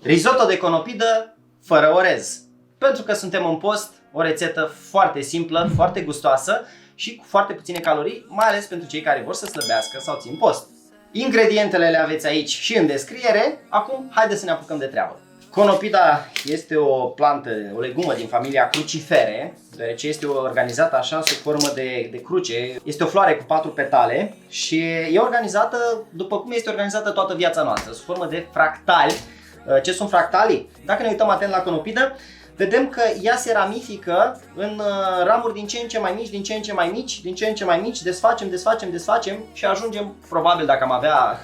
Risotto de conopidă fără orez. Pentru că suntem în post, o rețetă foarte simplă, foarte gustoasă și cu foarte puține calorii, mai ales pentru cei care vor să slăbească sau țin post. Ingredientele le aveți aici și în descriere. Acum, haideți să ne apucăm de treabă. Conopida este o plantă, o legumă din familia crucifere, deoarece este organizată așa sub formă de cruce. Este o floare cu 4 petale și e organizată după cum este organizată toată viața noastră, sub formă de fractali. Ce sunt fractalii? Dacă ne uităm atent la conopidă, vedem că ea se ramifică în ramuri din ce în ce mai mici, din ce în ce mai mici, din ce în ce mai mici, desfacem și ajungem, probabil dacă am avea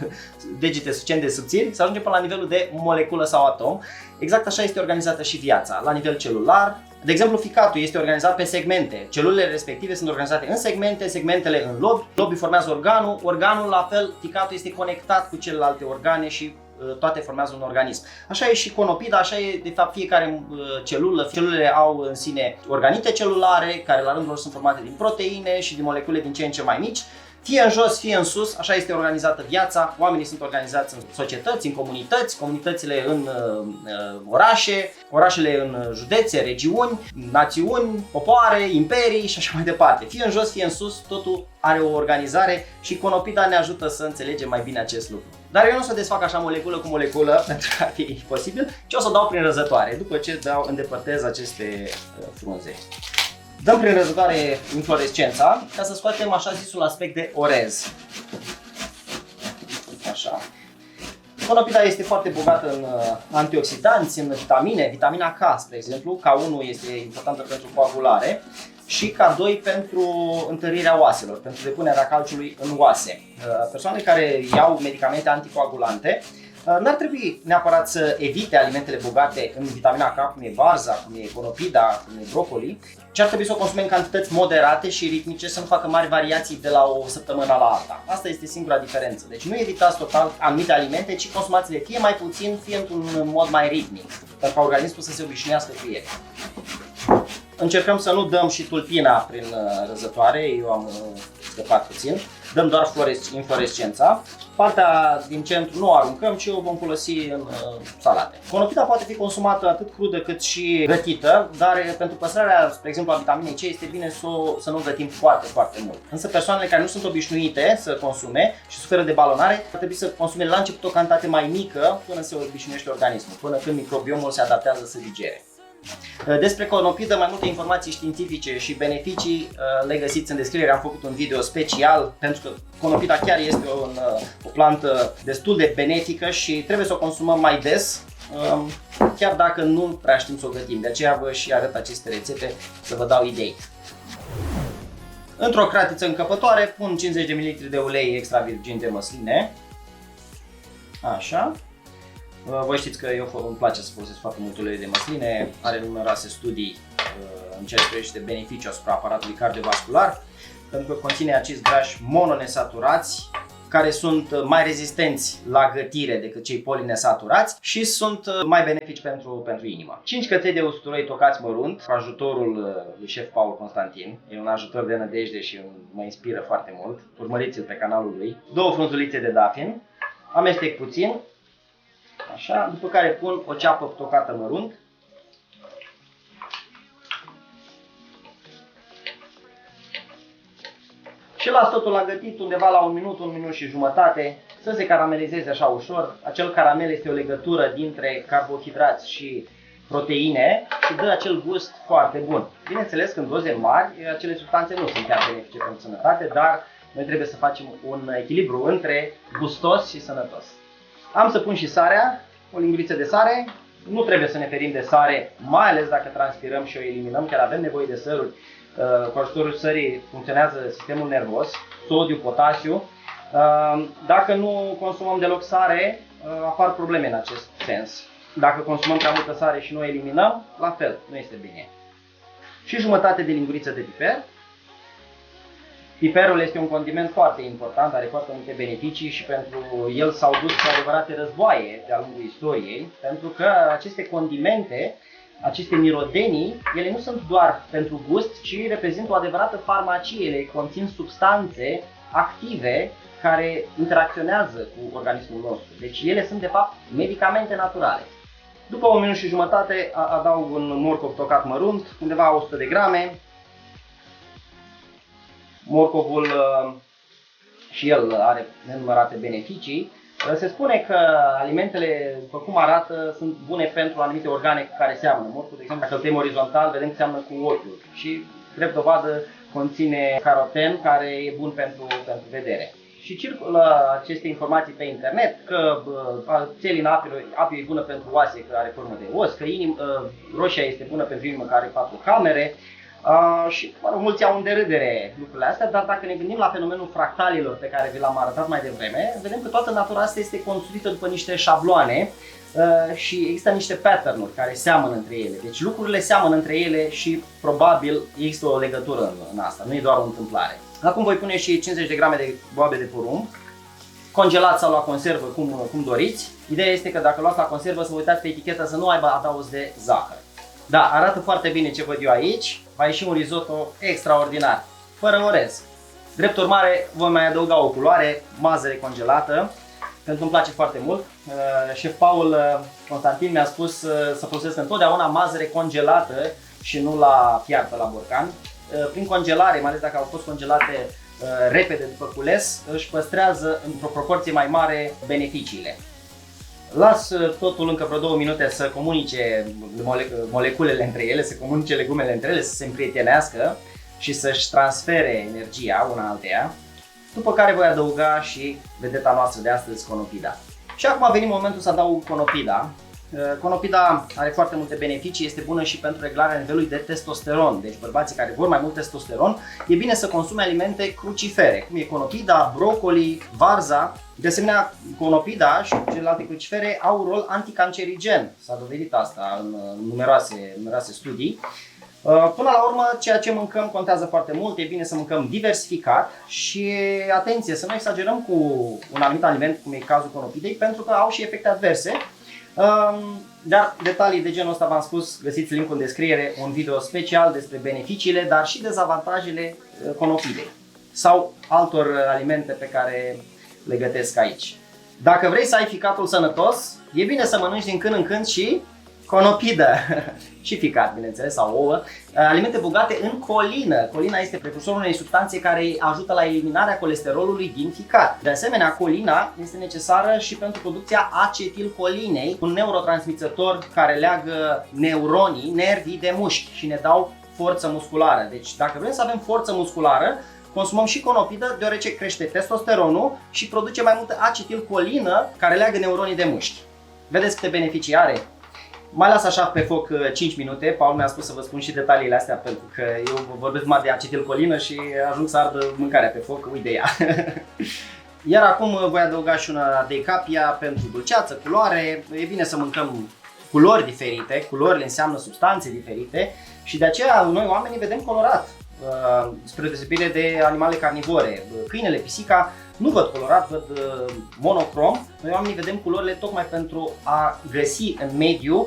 degete suficient de subțiri, să ajungem până la nivelul de moleculă sau atom. Exact așa este organizată și viața, la nivel celular. De exemplu, ficatul este organizat pe segmente. Celulele respective sunt organizate în segmente, segmentele în lobi, lobii formează organul, organul la fel, ficatul este conectat cu celelalte organe și toate formează un organism. Așa e și conopida, așa e de fapt fiecare celulă. Celulele au în sine organite celulare, care la rândul lor sunt formate din proteine și din molecule din ce în ce mai mici. Fie în jos, fie în sus, așa este organizată viața. Oamenii sunt organizați în societăți, în comunități, comunitățile în orașe, orașele în județe, regiuni, națiuni, popoare, imperii și așa mai departe. Fie în jos, fie în sus, totul are o organizare și conopida ne ajută să înțelegem mai bine acest lucru. Dar eu nu o să desfac așa moleculă cu moleculă, pentru că ar fi imposibil, ci o să o dau prin răzătoare, după ce îndepărtez aceste frunze. Dăm prin răzătoare inflorescența ca să scoatem așa zisul aspect de orez. Așa. Conopida este foarte bogată în antioxidanți, în vitamine, vitamina K, spre exemplu. K1 este importantă pentru coagulare și K2 pentru întărirea oaselor, pentru depunerea calciului în oase. Persoanele care iau medicamente anticoagulante n-ar trebui neapărat să evite alimentele bogate în vitamina K, cum e varza, cum e conopida, cum e brocoli, ci ar trebui să o consume în cantități moderate și ritmice, să nu facă mari variații de la o săptămână la alta. Asta este singura diferență. Deci nu evitați total anumite alimente, ci consumați-le fie mai puțin, fie într-un mod mai ritmic, pentru ca organismul să se obișnuiască cu ele. Încercăm să nu dăm și tulpina prin răzătoare, eu am scăpat puțin. Dăm doar inflorescența. Partea din centru nu o aruncăm, ci o vom folosi în salate. Conopida poate fi consumată atât crudă cât și gătită, dar pentru păstrarea, spre exemplu, a vitaminei C, este bine să nu o gătim foarte, foarte mult. Însă persoanele care nu sunt obișnuite să consume și suferă de balonare, ar trebui să consume la început o cantitate mai mică până se obișnuiește organismul, până când microbiomul se adaptează să digere. Despre conopidă, mai multe informații științifice și beneficii le găsiți în descriere. Am făcut un video special pentru că conopida chiar este o plantă destul de benefică și trebuie să o consumăm mai des, chiar dacă nu prea știm să o gătim. De aceea vă și arăt aceste rețete să vă dau idei. Într-o cratiță încăpătoare pun 50 de ml de ulei extra virgin de măsline. Așa. Voi știți că îmi place să folosesc foarte mult ulei de măsline, are numeroase studii în ceea ce privește beneficiul asupra aparatului cardiovascular, pentru că conține acizi grași mononesaturați, care sunt mai rezistenți la gătire decât cei polinesaturați și sunt mai benefici pentru inimă. 5 căței de usturoi tocați mărunt, cu ajutorul lui șef Paul Constantin. E un ajutor de nădejde și mă inspiră foarte mult. Urmăriți-l pe canalul lui. 2 frunzulițe de dafin, amestec puțin. Așa, după care pun o ceapă tocată mărunt. Și las totul la gătit undeva la 1 minut, 1 minut și jumătate, să se caramelizeze așa ușor. Acel caramel este o legătură dintre carbohidrați și proteine și dă acel gust foarte bun. Bineînțeles că în doze mari, acele substanțe nu sunt chiar benefice pentru sănătate, dar noi trebuie să facem un echilibru între gustos și sănătos. Am să pun și sarea, o linguriță de sare. Nu trebuie să ne ferim de sare, mai ales dacă transpirăm și o eliminăm, chiar avem nevoie de săruri. Cu ajutorul sării funcționează sistemul nervos, sodiu, potasiu. Dacă nu consumăm deloc sare, apar probleme în acest sens. Dacă consumăm prea multă sare și nu o eliminăm, la fel, nu este bine. Și jumătate de linguriță de piper. Piperul este un condiment foarte important, are foarte multe beneficii și pentru el s-au dus adevărate războaie de-a lungul istoriei, pentru că aceste condimente, aceste mirodenii, ele nu sunt doar pentru gust, ci reprezintă o adevărată farmacie, ele conțin substanțe active care interacționează cu organismul nostru. Deci ele sunt de fapt medicamente naturale. După 1 minut și jumătate adaug un morcov tocat mărunt, undeva 100 de grame. Morcovul și el are nenumărate beneficii. Se spune că alimentele, după cum arată, sunt bune pentru anumite organe cu care seamănă. Morcovul, de exemplu, dacă îl tăiem orizontal, vedem că seamănă cu ochiul și, drept dovadă, conține caroten, care e bun pentru vedere. Și circulă aceste informații pe internet, că țelina apiu e bună pentru oase, că are formă de os, că roșia este bună pentru inimă, care are 4 camere. Și mulți au în derâdere lucrurile astea, dar dacă ne gândim la fenomenul fractalilor pe care vi l-am arătat mai devreme, vedem că toată natura asta este construită după niște șabloane și există niște pattern-uri care seamănă între ele. Deci lucrurile seamănă între ele și probabil există o legătură în asta, nu e doar o întâmplare. Acum voi pune și 50 de grame de boabe de porumb, congelat sau la conservă, cum doriți. Ideea este că dacă luați la conservă, să vă uitați pe etichetă să nu aibă adaos de zahăr. Da, arată foarte bine ce văd eu aici, va ieși un risotto extraordinar, fără orez. Drept urmare, voi mai adăuga o culoare, mazăre congelată, pentru că îmi place foarte mult. Șef Paul Constantin mi-a spus să folosesc întotdeauna mazăre congelată și nu la fiartă la borcan. Prin congelare, mai ales dacă au fost congelate repede după cules, își păstrează într-o proporție mai mare beneficiile. Las totul încă vreo 2 minute să comunice moleculele între ele, să comunice legumele între ele, să se împrietenească și să-și transfere energia una alteia. După care voi adăuga și vedeta noastră de astăzi, conopida. Și acum a venit momentul să adaug conopida. Conopida are foarte multe beneficii, este bună și pentru reglarea nivelului de testosteron. Deci bărbații care vor mai mult testosteron, e bine să consume alimente crucifere, cum e conopida, brocoli, varza. De asemenea, conopida și celelalte crucifere au un rol anticancerigen. S-a dovedit asta în numeroase studii. Până la urmă, ceea ce mâncăm contează foarte mult, e bine să mâncăm diversificat și, atenție, să nu exagerăm cu un anumit aliment, cum e cazul conopidei, pentru că au și efecte adverse. Dar detalii de genul ăsta, v-am spus, găsiți link în descriere, un video special despre beneficiile, dar și dezavantajele conopidei sau altor alimente pe care le gătesc aici. Dacă vrei să ai ficatul sănătos, e bine să mănânci din când în când și conopidă și ficat, bineînțeles, sau ouă, alimente bogate în colină. Colina este precursorul unei substanțe care ajută la eliminarea colesterolului din ficat. De asemenea, colina este necesară și pentru producția acetilcolinei, un neurotransmițător care leagă nervii de mușchi și ne dau forță musculară. Deci, dacă vrem să avem forță musculară, consumăm și conopidă, deoarece crește testosteronul și produce mai multă acetilcolină care leagă neuronii de mușchi. Vedeți câte beneficii are? Mai las așa pe foc 5 minute, Paul mi-a spus să vă spun și detaliile astea pentru că eu vorbesc mai de acetilcolină și ajung să ardă mâncarea pe foc, uite ea. Iar acum voi adăuga și una de capia pentru dulceață, culoare. E bine să mâncăm culori diferite, culorile înseamnă substanțe diferite și de aceea noi oamenii vedem colorat. Spre deosebire de animale carnivore, câinele, pisica nu văd colorat, văd monocrom. Noi oamenii vedem culorile tocmai pentru a găsi în mediu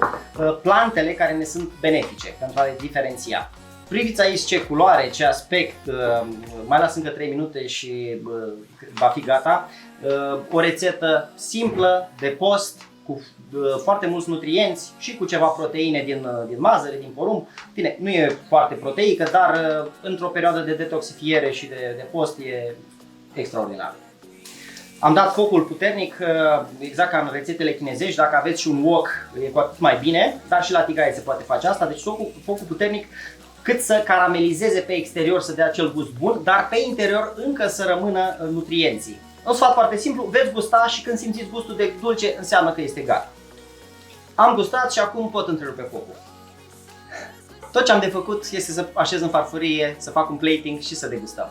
plantele care ne sunt benefice, pentru a le diferenția. Priviți aici ce culoare, ce aspect, mai las încă 3 minute și va fi gata. O rețetă simplă, de post, cu foarte mulți nutrienți și cu ceva proteine din mazăre, din porumb. Bine, nu e foarte proteică, dar într-o perioadă de detoxifiere și de post e extraordinar. Am dat focul puternic, exact ca în rețetele chinezești. Dacă aveți și un wok, e cu atât mai bine, dar și la tigaie se poate face asta. Deci focul puternic cât să caramelizeze pe exterior, să dea acel gust bun, dar pe interior încă să rămână nutrienții. Un sfat foarte simplu, veți gusta și când simțiți gustul de dulce, înseamnă că este gata. Am gustat și acum pot întrerupe focul. Tot ce am de făcut este să așez în farfurie, să fac un plating și să degustăm.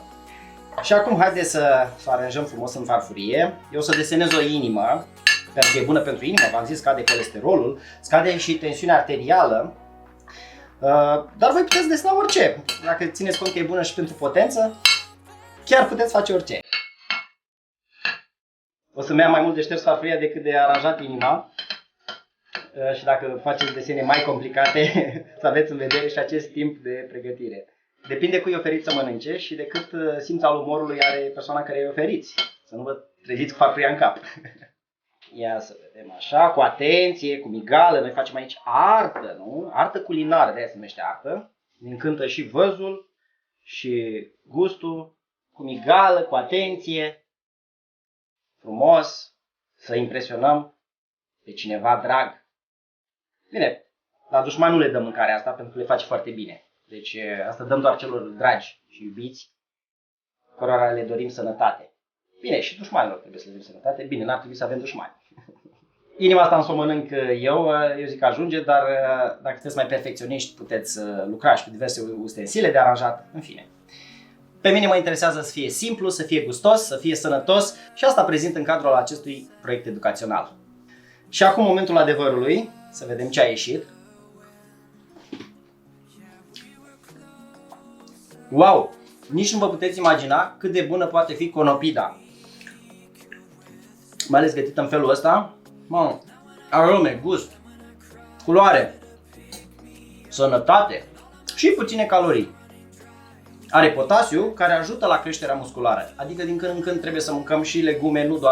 Și acum haideți să aranjăm frumos în farfurie. Eu o să desenez o inimă, pentru că e bună pentru inimă, v-am zis, scade colesterolul, scade și tensiunea arterială. Dar voi puteți desena orice. Dacă țineți cont că e bună și pentru potență, chiar puteți face orice. O să-mi ia mai mult de șters farfuria decât de aranjat inima. Și dacă faceți desene mai complicate, să aveți în vedere și acest timp de pregătire. Depinde cui oferiți să mănânce și de cât simț al umorului are persoana care îi oferiți. Să nu vă treziți cu farfuria în cap. Ia să vedem așa, cu atenție, cu migală. Noi facem aici artă, nu? Artă culinară, de-aia se numește artă. Ne încântă și văzul și gustul, cu migală, cu atenție, frumos, să impresionăm pe cineva drag. Bine, la dușmani nu le dăm mâncarea asta pentru că le face foarte bine. Deci asta dăm doar celor dragi și iubiți, cărora le dorim sănătate. Bine, și dușmanilor trebuie să le dorim sănătate. Bine, n-ar trebui să avem dușmani. Inima asta îmi să o mănânc eu zic că ajunge, dar dacă sunteți mai perfecționiști, puteți lucra și cu diverse ustensile de aranjat, în fine. Pe mine mă interesează să fie simplu, să fie gustos, să fie sănătos și asta prezint în cadrul acestui proiect educațional. Și acum momentul adevărului, să vedem ce a ieșit. Wow! Nici nu vă puteți imagina cât de bună poate fi conopida. Mai ales gătită în felul ăsta. Arome, gust, culoare, sănătate și puține calorii. Are potasiu care ajută la creșterea musculară, adică din când în când trebuie să mâncăm și legume, nu doar